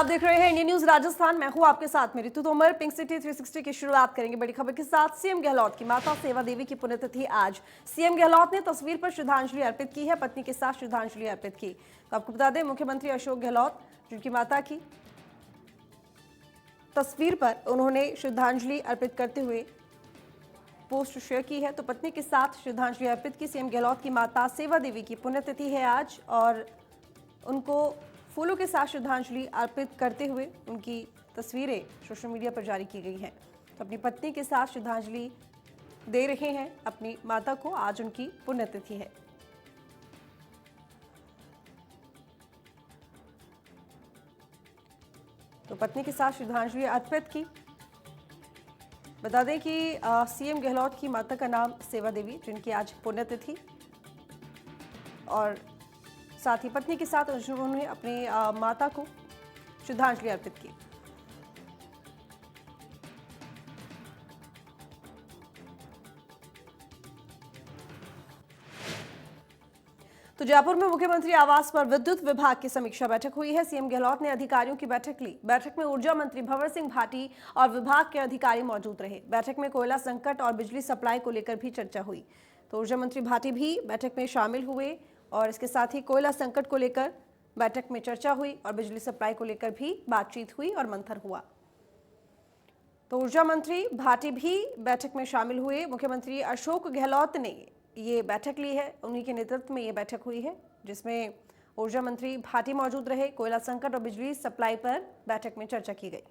आप देख रहे हैं इंडिया न्यूज राजस्थान। मैं हूं आपके साथ में ऋतु तोमर। पिंक सिटी 360 की शुरुआत करेंगे बड़ी खबर के साथ। सीएम गहलोत की माता सेवा देवी की पुण्यतिथि आज। सीएम गहलोत ने तस्वीर पर श्रद्धांजलि अर्पित की है, पत्नी के साथ श्रद्धांजलि अर्पित की। तो आपको बता दें, मुख्यमंत्री अशोक गहलोत जिनकी माता की तस्वीर पर उन्होंने श्रद्धांजलि अर्पित करते हुए पोस्ट शेयर की है। तो पत्नी के साथ श्रद्धांजलि अर्पित की। सीएम गहलोत की माता सेवा देवी की पुण्यतिथि है आज और उनको फूलों के साथ श्रद्धांजलि अर्पित करते हुए उनकी तस्वीरें सोशल मीडिया पर जारी की गई हैं। तो अपनी पत्नी के साथ श्रद्धांजलि दे रहे हैं अपनी माता को, आज उनकी पुण्यतिथि है। तो पत्नी के साथ श्रद्धांजलि अर्पित की। बता दें कि सीएम गहलोत की माता का नाम सेवा देवी, जिनकी आज पुण्यतिथि, और साथ ही पत्नी के साथ उन्होंने अपनी माता को श्रद्धांजलि अर्पित की। तो जयपुर में मुख्यमंत्री आवास पर विद्युत विभाग की समीक्षा बैठक हुई है। सीएम गहलोत ने अधिकारियों की बैठक ली। बैठक में ऊर्जा मंत्री भंवर सिंह भाटी और विभाग के अधिकारी मौजूद रहे। बैठक में कोयला संकट और बिजली सप्लाई को लेकर भी चर्चा हुई। तो ऊर्जा मंत्री भाटी भी बैठक में शामिल हुए और इसके साथ ही कोयला संकट को लेकर बैठक में चर्चा हुई और बिजली सप्लाई को लेकर भी बातचीत हुई और मंथन हुआ। तो ऊर्जा मंत्री भाटी भी बैठक में शामिल हुए। मुख्यमंत्री अशोक गहलोत ने ये बैठक ली है, उन्हीं के नेतृत्व में ये बैठक हुई है, जिसमें ऊर्जा मंत्री भाटी मौजूद रहे। कोयला संकट और बिजली सप्लाई पर बैठक में चर्चा की गई।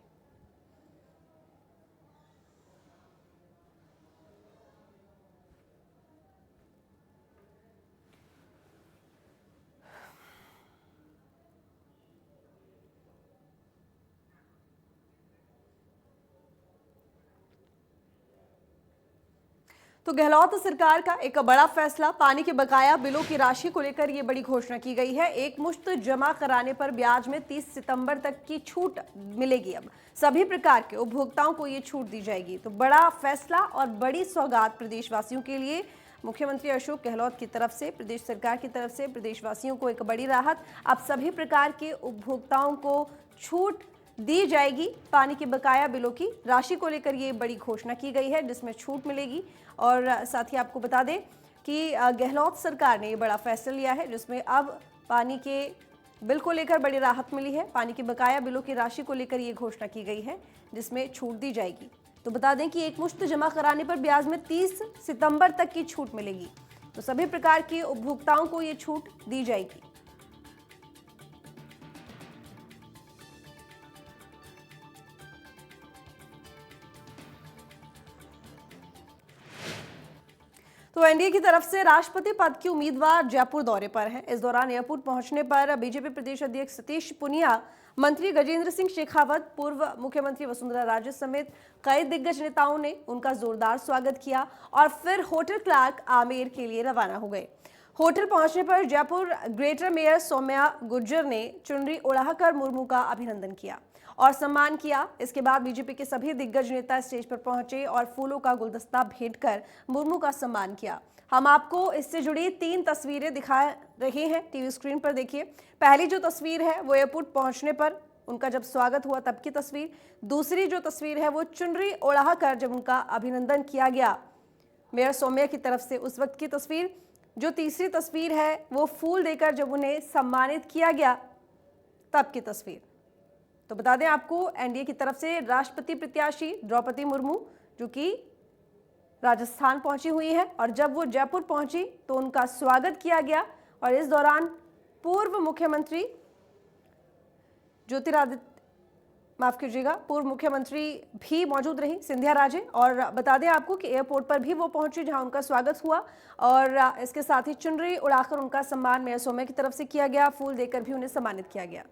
तो गहलोत सरकार का एक बड़ा फैसला, पानी के बकाया बिलों की राशि को लेकर यह बड़ी घोषणा की गई है। एक मुश्त जमा कराने पर ब्याज में 30 सितंबर तक की छूट मिलेगी। अब सभी प्रकार के उपभोक्ताओं को ये छूट दी जाएगी। तो बड़ा फैसला और बड़ी सौगात प्रदेशवासियों के लिए। मुख्यमंत्री अशोक गहलोत की तरफ से, प्रदेश सरकार की तरफ से प्रदेशवासियों को एक बड़ी राहत। अब सभी प्रकार के उपभोक्ताओं को छूट दी जाएगी। पानी के बकाया बिलों की राशि को लेकर ये बड़ी घोषणा की गई है, जिसमें छूट मिलेगी। और साथ ही आपको बता दें कि गहलोत सरकार ने ये बड़ा फैसला लिया है, जिसमें अब पानी के बिल को लेकर बड़ी राहत मिली है। पानी के बकाया बिलों की राशि को लेकर ये घोषणा की गई है, जिसमें छूट दी जाएगी। तो बता दें कि एक मुश्त जमा कराने पर ब्याज में 30 सितंबर तक की छूट मिलेगी। तो सभी प्रकार के उपभोक्ताओं को ये छूट दी जाएगी। तो एनडीए की तरफ से राष्ट्रपति पद की उम्मीदवार जयपुर दौरे पर हैं। इस दौरान एयरपोर्ट पहुंचने पर बीजेपी प्रदेश अध्यक्ष सतीश पुनिया, मंत्री गजेंद्र सिंह शेखावत, पूर्व मुख्यमंत्री वसुंधरा राजे समेत कई दिग्गज नेताओं ने उनका जोरदार स्वागत किया और फिर होटल क्लार्क आमेर के लिए रवाना हो गए। होटल पहुंचने पर जयपुर ग्रेटर मेयर सौम्या गुर्जर ने चुनरी उड़ाकर मुर्मू का अभिनंदन किया और सम्मान किया। इसके बाद बीजेपी के सभी दिग्गज नेता स्टेज पर पहुंचे और फूलों का गुलदस्ता भेंट कर मुर्मू का सम्मान किया। हम आपको इससे जुड़ी 3 तस्वीरें दिखा रहे हैं, टीवी स्क्रीन पर देखिए। पहली जो तस्वीर है वो एयरपोर्ट पहुंचने पर उनका जब स्वागत हुआ तब की तस्वीर। दूसरी जो तस्वीर है वो चुनरी उड़ाकर जब उनका अभिनंदन किया गया मेयर सौम्या की तरफ से, उस वक्त की तस्वीर। जो तीसरी तस्वीर है वो फूल देकर जब उन्हें सम्मानित किया गया तब की तस्वीर। तो बता दें आपको, एनडीए की तरफ से राष्ट्रपति प्रत्याशी द्रौपदी मुर्मू जो कि राजस्थान पहुंची हुई है और जब वो जयपुर पहुंची तो उनका स्वागत किया गया। और इस दौरान पूर्व मुख्यमंत्री पूर्व मुख्यमंत्री भी मौजूद रही, सिंधिया राजे। और बता दें आपको कि एयरपोर्ट पर भी वो पहुंची जहां उनका स्वागत हुआ और इसके साथ ही चुनरी उड़ाकर उनका सम्मान मेयर सौम्या की तरफ से किया गया, फूल देकर भी उन्हें सम्मानित किया गया।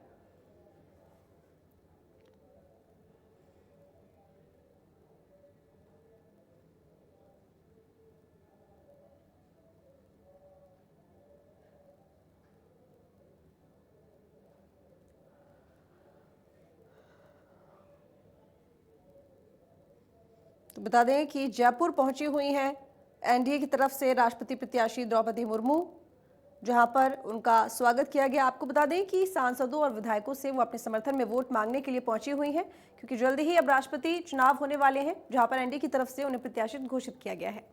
तो बता दें कि जयपुर पहुंची हुई हैं एनडीए की तरफ से राष्ट्रपति प्रत्याशी द्रौपदी मुर्मू, जहां पर उनका स्वागत किया गया। आपको बता दें कि सांसदों और विधायकों से वो अपने समर्थन में वोट मांगने के लिए पहुंची हुई हैं, क्योंकि जल्दी ही अब राष्ट्रपति चुनाव होने वाले हैं, जहां पर एनडीए की तरफ से उन्हें प्रत्याशित घोषित किया गया है।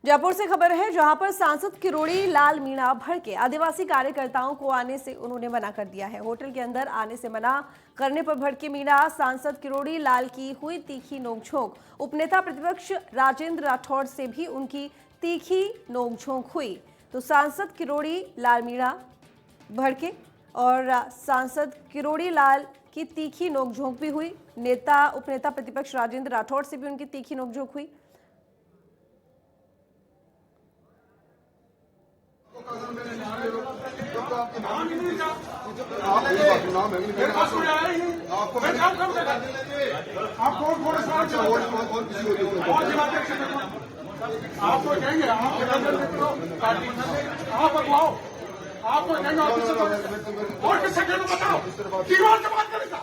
जयपुर से खबर है, जहां पर सांसद किरोड़ी लाल मीणा भड़के आदिवासी कार्यकर्ताओं को आने से उन्होंने मना कर दिया है। होटल के अंदर आने से मना करने पर भड़के मीणा। सांसद किरोड़ी लाल की हुई तीखी नोकझोंक। उपनेता प्रतिपक्ष राजेंद्र राठौड़ से भी उनकी तीखी नोकझोंक हुई। तो सांसद किरोड़ी लाल मीणा भड़के और सांसद किरोड़ी लाल की तीखी नोकझोंक भी हुई। उपनेता प्रतिपक्ष राजेंद्र राठौड़ से भी उनकी तीखी नोकझोंक हुई। आपको कहेंगे आपको कहेंगे और किससे करूँ बताओ? दीवार से बात करेगा?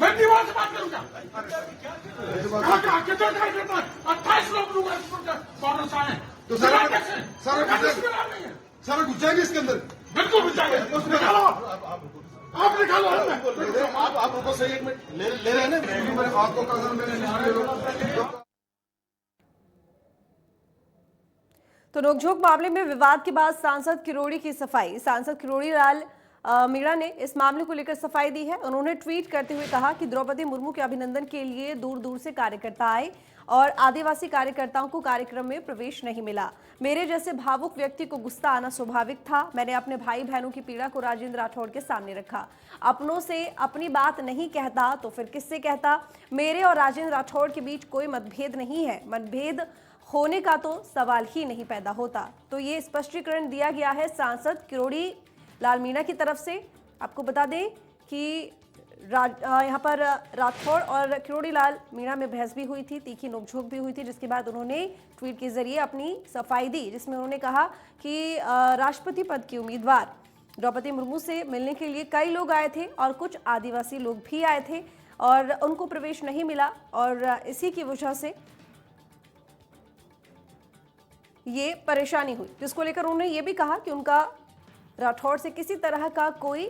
मैं दीवार से बात करूंगा? कितने कार्यकर्ता 28 लोग कांग्रेस आए हैं। तो सर घुस जाएंगे इसके अंदर? बिल्कुल घुस जाएंगे। निकालो, आप निकालो। आप रुको सही, एक मिनट ले रहे हैं ना मेरे बात को। तो नोकझोंक मामले में विवाद के बाद सांसद किरोड़ी की सफाई। सांसद किरोड़ी लाल मीणा ने इस मामले को लेकर सफाई दी है। उन्होंने ट्वीट करते हुए कहा कि द्रौपदी मुर्मू के अभिनंदन के लिए दूर दूर से कार्यकर्ता आए और आदिवासी कार्यकर्ताओं को कार्यक्रम में प्रवेश नहीं मिला। मेरे जैसे भावुक व्यक्ति को गुस्सा आना स्वाभाविक था। मैंने अपने भाई बहनों की पीड़ा को राजेंद्र राठौड़ के सामने रखा। अपनों से अपनी बात नहीं कहता तो फिर किससे कहता? मेरे और राजेंद्र राठौड़ के बीच कोई मतभेद नहीं है। मतभेद होने का तो सवाल ही नहीं पैदा होता। तो ये स्पष्टीकरण दिया गया है सांसद किरोड़ी लाल मीणा की तरफ से। आपको बता दें कि यहाँ पर राठौड़ और किरोड़ी लाल मीणा में बहस भी हुई थी, तीखी नोकझोंक भी हुई थी, जिसके बाद उन्होंने ट्वीट के जरिए अपनी सफाई दी, जिसमें उन्होंने कहा कि राष्ट्रपति पद की उम्मीदवार द्रौपदी मुर्मू से मिलने के लिए कई लोग आए थे और कुछ आदिवासी लोग भी आए थे और उनको प्रवेश नहीं मिला और इसी की वजह से ये परेशानी हुई, जिसको लेकर उन्होंने ये भी कहा कि उनका राठौड़ से किसी तरह का कोई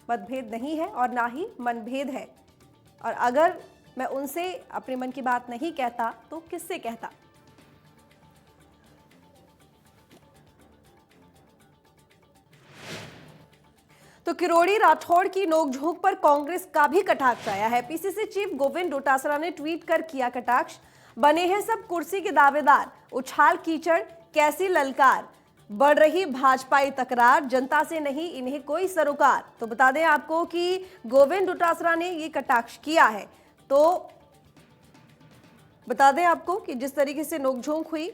मतभेद नहीं है और ना ही मनभेद है, और अगर मैं उनसे अपने मन की बात नहीं कहता तो किससे कहता। तो किरोड़ी राठौड़ की नोकझोंक पर कांग्रेस का भी कटाक्ष आया है। पीसीसी चीफ गोविंद डोटासरा ने ट्वीट कर किया कटाक्ष। बने हैं सब कुर्सी के दावेदार, उछाल कीचड़ कैसी ललकार, बढ़ रही भाजपाई तकरार, जनता से नहीं इन्हें कोई सरोकार। तो बता दें आपको कि गोविंद डोटासरा ने ये कटाक्ष किया है। तो बता दें आपको कि जिस तरीके से नोकझोंक हुई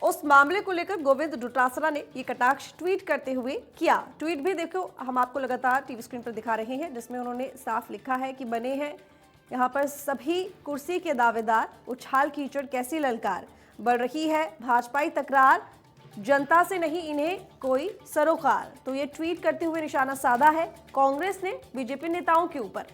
उस मामले को लेकर गोविंद डोटासरा ने ये कटाक्ष ट्वीट करते हुए किया। ट्वीट भी देखो, हम आपको लगातार टीवी स्क्रीन पर दिखा रहे हैं, जिसमें उन्होंने साफ लिखा है कि बने हैं यहाँ पर सभी कुर्सी के दावेदार, उछाल कीचड़ कैसी ललकार, बढ़ रही है भाजपाई तकरार, जनता से नहीं इन्हें कोई सरोकार। तो ये ट्वीट करते हुए निशाना साधा है कांग्रेस ने बीजेपी नेताओं के ऊपर।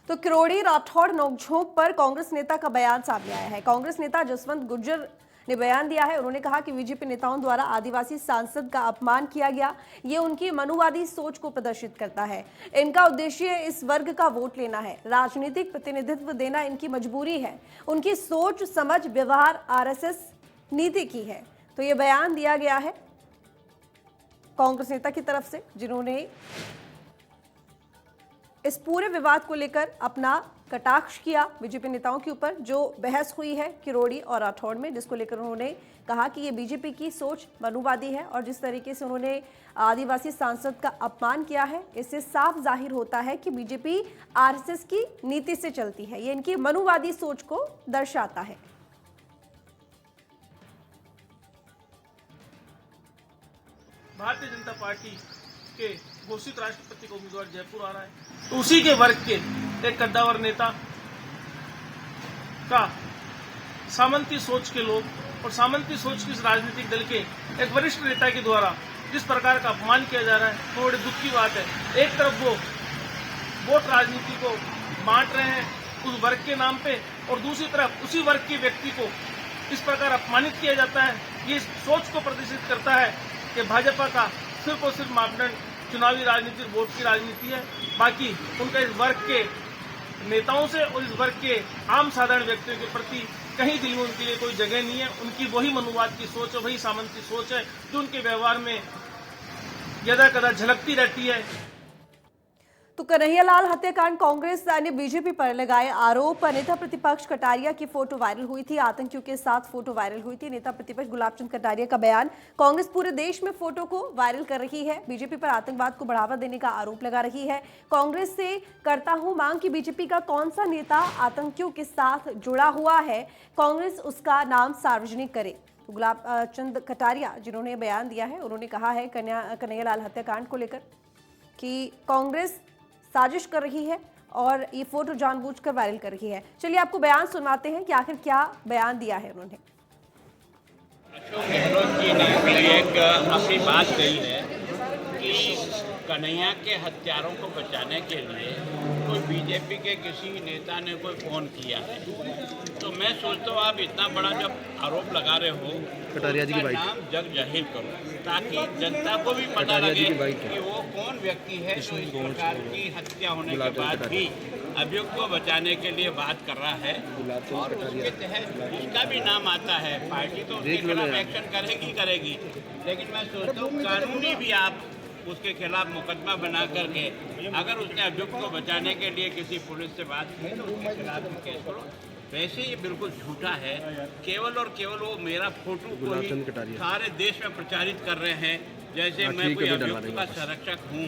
तो किरोड़ी राठौड़ नोकझोंक पर कांग्रेस नेता का बयान सामने आया है। कांग्रेस नेता जसवंत गुर्जर ने बयान दिया है। उन्होंने कहा कि बीजेपी नेताओं द्वारा आदिवासी सांसद का अपमान किया गया, ये उनकी मनुवादी सोच को प्रदर्शित करता है। इनका उद्देश्य इस वर्ग का वोट लेना है, राजनीतिक प्रतिनिधित्व देना इनकी मजबूरी है। उनकी सोच समझ व्यवहार आरएसएस नीति की है। तो ये बयान दिया गया है कांग्रेस नेता की तरफ से, जिन्होंने इस पूरे विवाद को लेकर अपना कटाक्ष किया बीजेपी नेताओं के ऊपर। जो बहस हुई है किरोड़ी और राठौड़ में, जिसको लेकर उन्होंने कहा कि ये बीजेपी की सोच मनुवादी है और जिस तरीके से उन्होंने आदिवासी सांसद का अपमान किया है, इससे साफ जाहिर होता है कि बीजेपी आरएसएस की नीति से चलती है। ये इनकी मनुवादी सोच को दर्शाता है। भारतीय जनता पार्टी के घोषित राष्ट्रपति का उम्मीदवार जयपुर आ रहा है, तो उसी के वर्ग के एक कद्दावर नेता का सामंती सोच के लोग और सामंती सोच के इस राजनीतिक दल के एक वरिष्ठ नेता के द्वारा जिस प्रकार का अपमान किया जा रहा है वो बड़ी दुख की बात है। एक तरफ वो वोट राजनीति को बांट रहे हैं उस वर्ग के नाम पे, और दूसरी तरफ उसी वर्ग के व्यक्ति को इस प्रकार अपमानित किया जाता है। ये इस सोच को प्रदर्शित करता है कि भाजपा का सिर्फ और सिर्फ मापदंड चुनावी राजनीति, वोट की राजनीति है। बाकी उनका इस वर्ग के नेताओं से और इस वर्ग के आम साधारण व्यक्तियों के प्रति कहीं दिल में उनके लिए कोई जगह नहीं है। उनकी वही मनुवाद की सोच है, वही सामंती सोच है जो उनके व्यवहार में यदा कदा झलकती रहती है। तो कन्हैयालाल हत्याकांड कांग्रेस ने बीजेपी पर लगाए आरोप। नेता प्रतिपक्ष कटारिया की फोटो वायरल हुई थी, आतंकियों के साथ फोटो वायरल हुई थी। नेता प्रतिपक्ष गुलाब चंद कटारिया का बयान, कांग्रेस पूरे देश में फोटो को वायरल कर रही है, बीजेपी पर आतंकवाद को बढ़ावा देने का आरोप लगा रही है। कांग्रेस से करता हूं मांग कि बीजेपी का कौन सा नेता आतंकियों के साथ जुड़ा हुआ है, कांग्रेस उसका नाम सार्वजनिक करे। गुलाब चंद कटारिया जिन्होंने बयान दिया है, उन्होंने कहा है कन्हैयालाल हत्याकांड को लेकर कि कांग्रेस साजिश कर रही है और ये फोटो जानबूझकर वायरल कर रही है। चलिए आपको बयान सुनवाते हैं कि आखिर क्या बयान दिया है उन्होंने। अशोक गहलोत जी ने एक अपनी बात कही है कि कन्हैया के हत्यारों को बचाने के लिए कोई बीजेपी के किसी नेता ने कोई फोन किया है। तो मैं सोचता हूँ आप इतना बड़ा जब आरोप लगा रहे हो कटारिया जी की नाम जग जाहिर करो, ताकि जनता को भी पता लगे कि वो कौन व्यक्ति है जो इस प्रकार की हत्या होने के बाद भी अभियुक्त को बचाने के लिए बात कर रहा है। और उसके तहत उसका भी नाम आता है। पार्टी तो उसके खिलाफ एक्शन करेगी, लेकिन मैं सोचता हूँ कानूनी भी आप उसके खिलाफ मुकदमा बना करके अगर उसने अभियुक्त को बचाने के लिए किसी पुलिस से बात की तो उसके खिलाफ भी केस करो। वैसे ये बिल्कुल झूठा है, केवल और केवल वो मेरा फोटो को ही सारे देश में प्रचारित कर रहे हैं जैसे मैं कोई अभियुक्त का संरक्षक हूँ।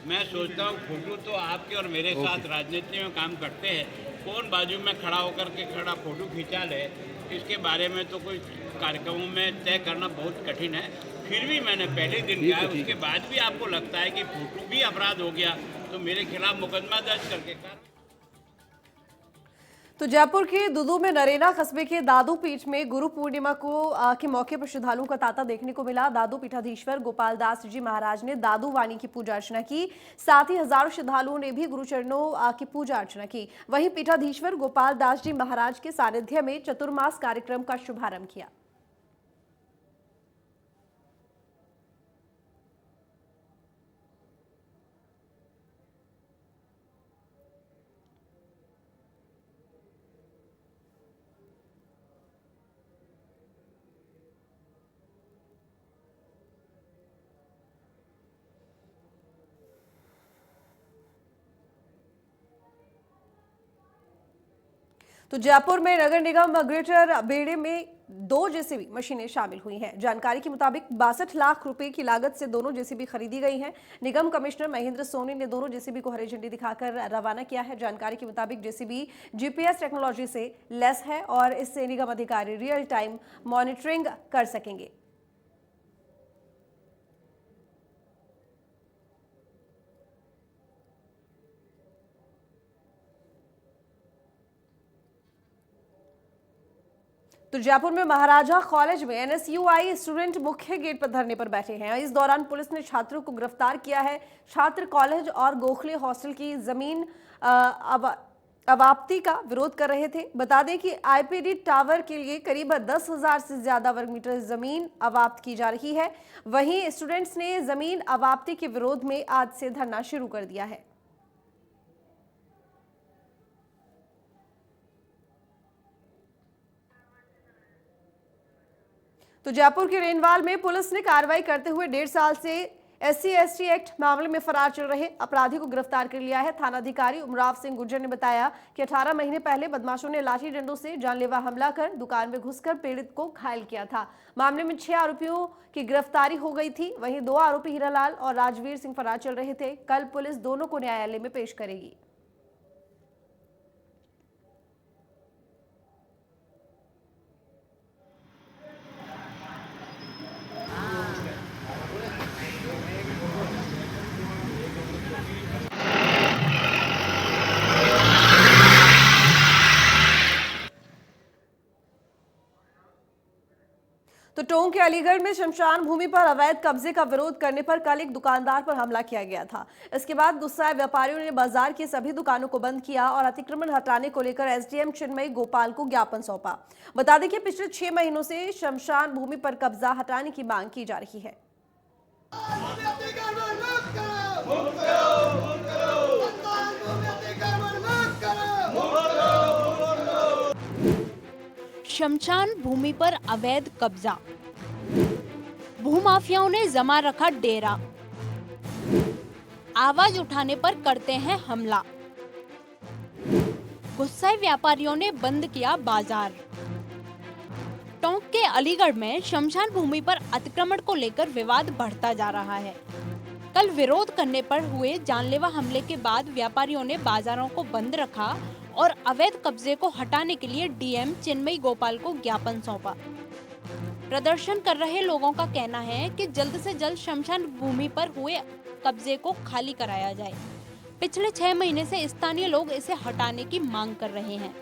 मैं सोचता हूँ फोटो तो आपके और मेरे साथ राजनीति में काम करते हैं, कौन बाजू में खड़ा होकर के खड़ा फोटो खींचा ले, इसके बारे में तो कोई कार्यक्रमों में तय करना बहुत कठिन है। फिर भी मैंने पहले दिन कहा, उसके बाद भी आपको लगता है कि फोटो भी अपराध हो गया तो मेरे खिलाफ मुकदमा दर्ज करके तो जयपुर के दुदू में नरेला कस्बे के दादू पीठ में गुरु पूर्णिमा के मौके पर श्रद्धालुओं का तांता देखने को मिला। दादू पीठाधीश्वर गोपाल दास जी महाराज ने दादू वाणी की पूजा अर्चना की, साथ ही हजारों श्रद्धालुओं ने भी गुरुचरणों की पूजा अर्चना की। वहीं पीठाधीश्वर गोपाल दास जी महाराज के सानिध्य में चतुर्मास कार्यक्रम का शुभारंभ किया। तो जयपुर में नगर निगम ग्रेटर बेड़े में 2 जेसीबी मशीनें शामिल हुई हैं। जानकारी के मुताबिक 62 लाख रुपए की लागत से दोनों जेसीबी खरीदी गई हैं। निगम कमिश्नर महेंद्र सोनी ने दोनों जेसीबी को हरी झंडी दिखाकर रवाना किया है। जानकारी के मुताबिक जेसीबी जीपीएस टेक्नोलॉजी से लैस है और इससे निगम अधिकारी रियल टाइम मॉनिटरिंग कर सकेंगे। तो जयपुर में महाराजा कॉलेज में एनएसयूआई स्टूडेंट मुख्य गेट पर धरने पर बैठे हैं। इस दौरान पुलिस ने छात्रों को गिरफ्तार किया है। छात्र कॉलेज और गोखले हॉस्टल की जमीन अवाप्ति का विरोध कर रहे थे। बता दें कि आईपीडी टावर के लिए करीब 10,000 से ज्यादा वर्ग मीटर जमीन अवाप्त की जा रही है। वहीं स्टूडेंट्स ने जमीन अवाप्ति के विरोध में आज से धरना शुरू कर दिया है। तो जयपुर के रेनवाल में पुलिस ने कार्रवाई करते हुए 1.5 साल से SC/ST एक्ट मामले में फरार चल रहे अपराधी को गिरफ्तार कर लिया है। थानाधिकारी उमराव सिंह गुर्जर ने बताया कि 18 महीने पहले बदमाशों ने लाठी डंडों से जानलेवा हमला कर दुकान में घुसकर पीड़ित को घायल किया था। मामले में 6 आरोपियों की गिरफ्तारी हो गई थी। वहीं 2 आरोपी हीरालाल और राजवीर सिंह फरार चल रहे थे। कल पुलिस दोनों को न्यायालय में पेश करेगी। तो टोंक के अलीगढ़ में शमशान भूमि पर अवैध कब्जे का विरोध करने पर कल एक दुकानदार पर हमला किया गया था। इसके बाद गुस्साए व्यापारियों ने बाजार की सभी दुकानों को बंद किया और अतिक्रमण हटाने को लेकर एसडीएम चिन्मयी गोपाल को ज्ञापन सौंपा। बता दें कि पिछले 6 महीनों से शमशान भूमि पर कब्जा हटाने की मांग की जा रही है। शमशान भूमि पर अवैध कब्जा, भूमाफियाओं ने जमा रखा डेरा, आवाज उठाने पर करते हैं हमला, गुस्साए व्यापारियों ने बंद किया बाजार। टोंक के अलीगढ़ में शमशान भूमि पर अतिक्रमण को लेकर विवाद बढ़ता जा रहा है। कल विरोध करने पर हुए जानलेवा हमले के बाद व्यापारियों ने बाजारों को बंद रखा और अवैध कब्जे को हटाने के लिए डीएम चिन्मयी गोपाल को ज्ञापन सौंपा। प्रदर्शन कर रहे लोगों का कहना है कि जल्द से जल्द शमशान भूमि पर हुए कब्जे को खाली कराया जाए। पिछले 6 महीने से स्थानीय लोग इसे हटाने की मांग कर रहे हैं।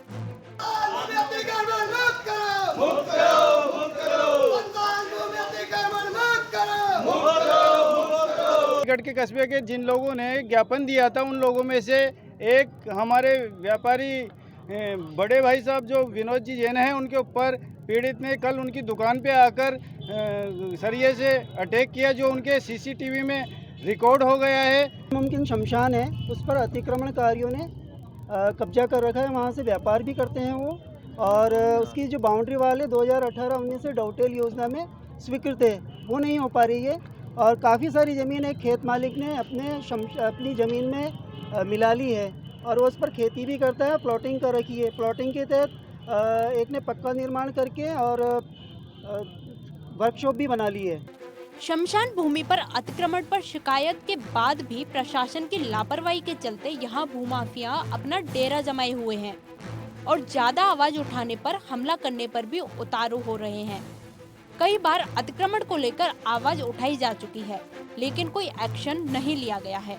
अलीगढ़ के कस्बे के जिन लोगों ने ज्ञापन दिया था उन लोगों में से एक हमारे व्यापारी बड़े भाई साहब जो विनोद जी जैन हैं, उनके ऊपर पीड़ित ने कल उनकी दुकान पे आकर सरिये से अटैक किया, जो उनके सीसीटीवी में रिकॉर्ड हो गया है। मुमकिन शमशान है, उस पर अतिक्रमणकारियों ने कब्जा कर रखा है, वहाँ से व्यापार भी करते हैं वो, और उसकी जो बाउंड्री वाले 2018-19 से डॉटेल योजना में स्वीकृत है वो नहीं हो पा रही है। और काफ़ी सारी ज़मीन एक खेत मालिक ने अपनी ज़मीन में मिला ली है और वो उस पर खेती भी करता है, प्लॉटिंग कर रखी है। प्लॉटिंग के तहत एक ने पक्का निर्माण करके और वर्कशॉप भी बना ली है। शमशान भूमि पर अतिक्रमण पर शिकायत के बाद भी प्रशासन की लापरवाही के चलते यहाँ भूमाफिया अपना डेरा जमाए हुए हैं और ज्यादा आवाज उठाने पर हमला करने पर भी उतारू हो रहे हैं। कई बार अतिक्रमण को लेकर आवाज उठाई जा चुकी है, लेकिन कोई एक्शन नहीं लिया गया है।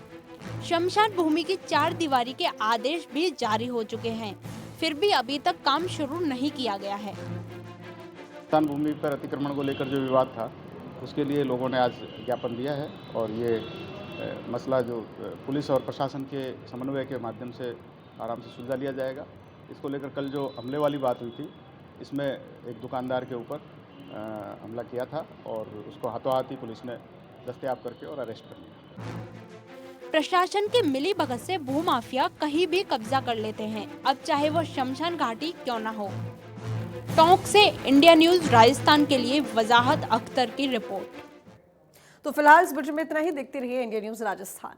शमशान भूमि की 4 दीवारी के आदेश भी जारी हो चुके हैं, फिर भी अभी तक काम शुरू नहीं किया गया है। शमशान भूमि पर अतिक्रमण को लेकर जो विवाद था, उसके लिए लोगों ने आज ज्ञापन दिया है और ये मसला जो पुलिस और प्रशासन के समन्वय के माध्यम से आराम से सुलझा लिया जाएगा। इसको लेकर कल जो हमले वाली बात हुई थी, इसमें एक दुकानदार के ऊपर हमला किया था और उसको हाथों हाथ ही पुलिस ने दस्तयाब करके और अरेस्ट कर लिया। प्रशासन के मिली भगत से भूमाफिया कहीं भी कब्जा कर लेते हैं, अब चाहे वो शमशान घाटी क्यों न हो। टोंक से इंडिया न्यूज राजस्थान के लिए वजाहत अख्तर की रिपोर्ट। तो फिलहाल इस बुलेटिन में इतना ही। देखते रहिए इंडिया न्यूज राजस्थान।